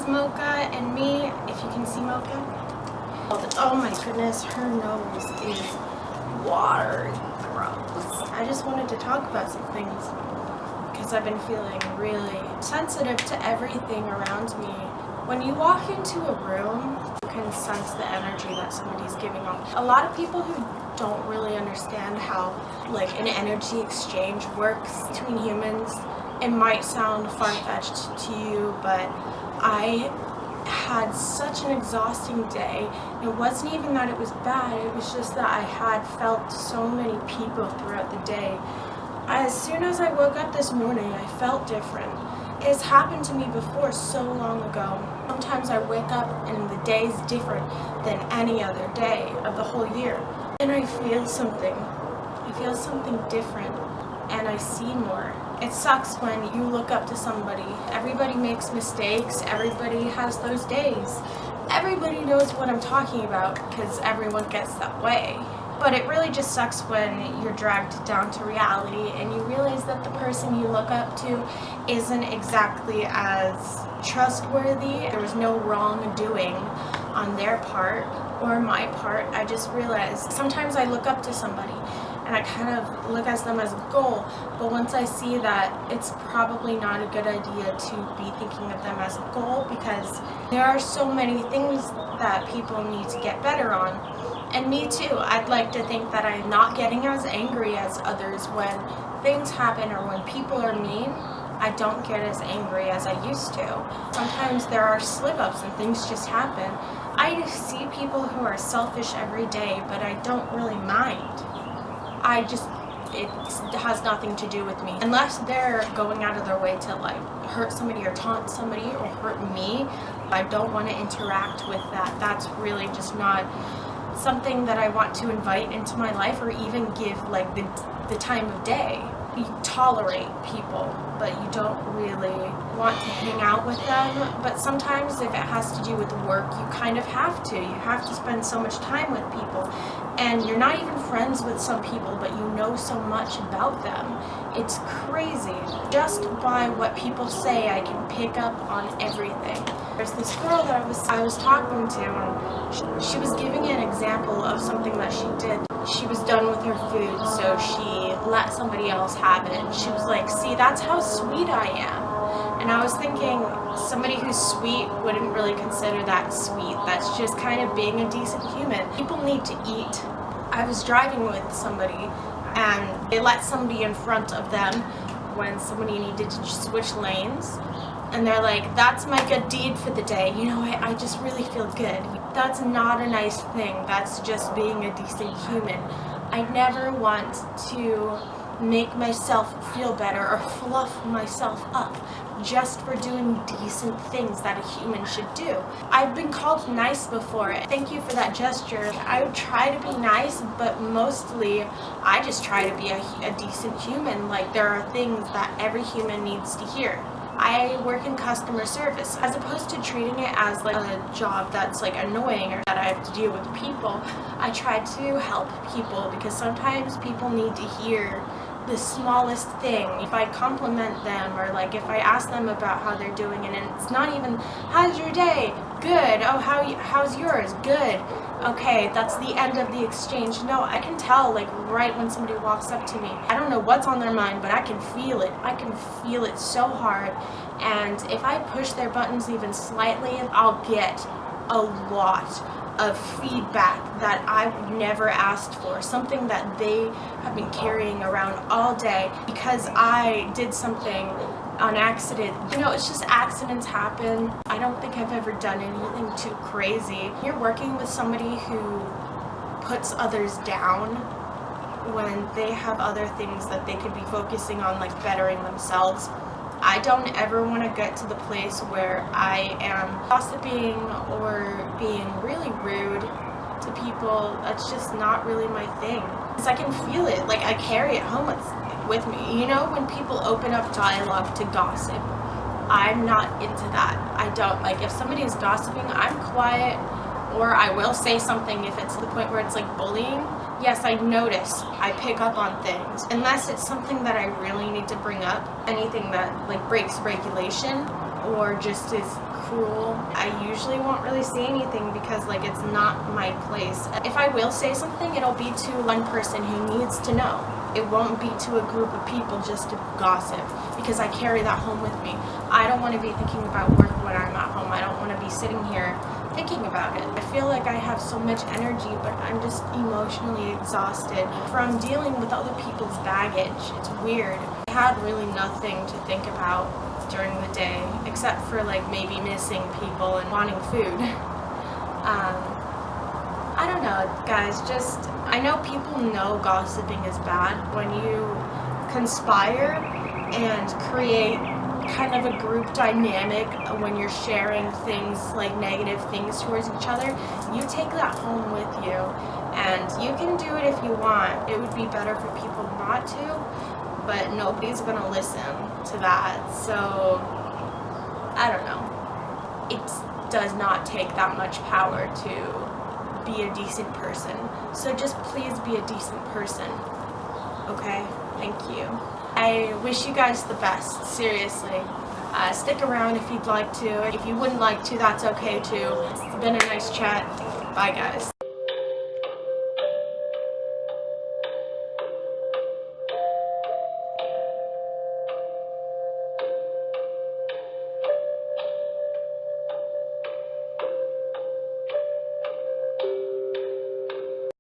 is Mocha, and me, if you can see Mocha. Oh my goodness, her nose is watery. Gross. I just wanted to talk about some things because I've been feeling really sensitive to everything around me. When you walk into a room, you can sense the energy that somebody's giving off. A lot of people who don't really understand how like an energy exchange works between humans, it might sound far-fetched to you, but I had such an exhausting day. It wasn't even that it was bad, it was just that I had felt so many people throughout the day. As soon as I woke up this morning, I felt different. It's happened to me before so long ago. Sometimes I wake up and the day is different than any other day of the whole year. And I feel something. I feel something different and I see more. It sucks when you look up to somebody. Everybody makes mistakes. Everybody has those days. Everybody knows what I'm talking about because everyone gets that way. But it really just sucks when you're dragged down to reality and you realize that the person you look up to isn't exactly as trustworthy. There was no wrongdoing on their part or my part. I just realized sometimes I look up to somebody and I kind of look at them as a goal, but once I see that it's probably not a good idea to be thinking of them as a goal because there are so many things that people need to get better on. And me too. I'd like to think that I'm not getting as angry as others when things happen or when people are mean. I don't get as angry as I used to. Sometimes there are slip-ups and things just happen. I see people who are selfish every day, but I don't really mind. It has nothing to do with me. Unless they're going out of their way to like hurt somebody or taunt somebody or hurt me, I don't want to interact with that. That's really just not something that I want to invite into my life or even give like the time of day. You tolerate people, but you don't really want to hang out with them. But sometimes if it has to do with work, you kind of have to. You have to spend so much time with people. And you're not even friends with some people, but you know so much about them. It's crazy. Just by what people say, I can pick up on everything. There's this girl that I was talking to, and she was giving an example of something that she did. She was done with her food, so she let somebody else have it. She was like, see, that's how sweet I am. And I was thinking, somebody who's sweet wouldn't really consider that sweet. That's just kind of being a decent human. People need to eat. I was driving with somebody, and they let somebody in front of them when somebody needed to switch lanes. And they're like, that's my good deed for the day. You know, I just really feel good. That's not a nice thing. That's just being a decent human. I never want to make myself feel better or fluff myself up just for doing decent things that a human should do. I've been called nice before. Thank you for that gesture. I would try to be nice, but mostly I just try to be a decent human. Like, there are things that every human needs to hear. I work in customer service. As opposed to treating it as like a job that's like annoying or that I have to deal with people, I try to help people because sometimes people need to hear the smallest thing. If I compliment them or like if I ask them about how they're doing and it's not even, how's your day? Good. Oh, how's yours? Good. Okay, that's the end of the exchange. No, I can tell like right when somebody walks up to me. I don't know what's on their mind, but I can feel it. I can feel it so hard. And if I push their buttons even slightly, I'll get a lot of feedback that I've never asked for, something that they have been carrying around all day because I did something on accident. You know, it's just accidents happen. I don't think I've ever done anything too crazy. You're working with somebody who puts others down when they have other things that they could be focusing on, like bettering themselves. I don't ever want to get to the place where I am gossiping or being really rude to people. That's just not really my thing. Because I can feel it, like I carry it home with me. You know, when people open up dialogue to gossip, I'm not into that. I don't, like if somebody is gossiping, I'm quiet, or I will say something if it's to the point where it's like bullying. Yes, I notice, I pick up on things. Unless it's something that I really need to bring up, anything that like breaks regulation, or just is cruel, I usually won't really say anything because like it's not my place. If I will say something, it'll be to one person who needs to know. It won't be to a group of people just to gossip, because I carry that home with me. I don't want to be thinking about work when I'm at home. I don't want to be sitting here thinking about it. I feel like I have so much energy, but I'm just emotionally exhausted from dealing with other people's baggage. It's weird. I had really nothing to think about during the day, except for like maybe missing people and wanting food. I don't know, guys, I know people know gossiping is bad. When you conspire and create kind of a group dynamic when you're sharing things like negative things towards each other, you take that home with you, and you can do it if you want. It would be better for people not to, but nobody's gonna listen to that. So I don't know. It does not take that much power to be a decent person. So just please be a decent person. Okay? Thank you. I wish you guys the best, seriously. Stick around if you'd like to. If you wouldn't like to, that's okay too. It's been a nice chat. Bye, guys.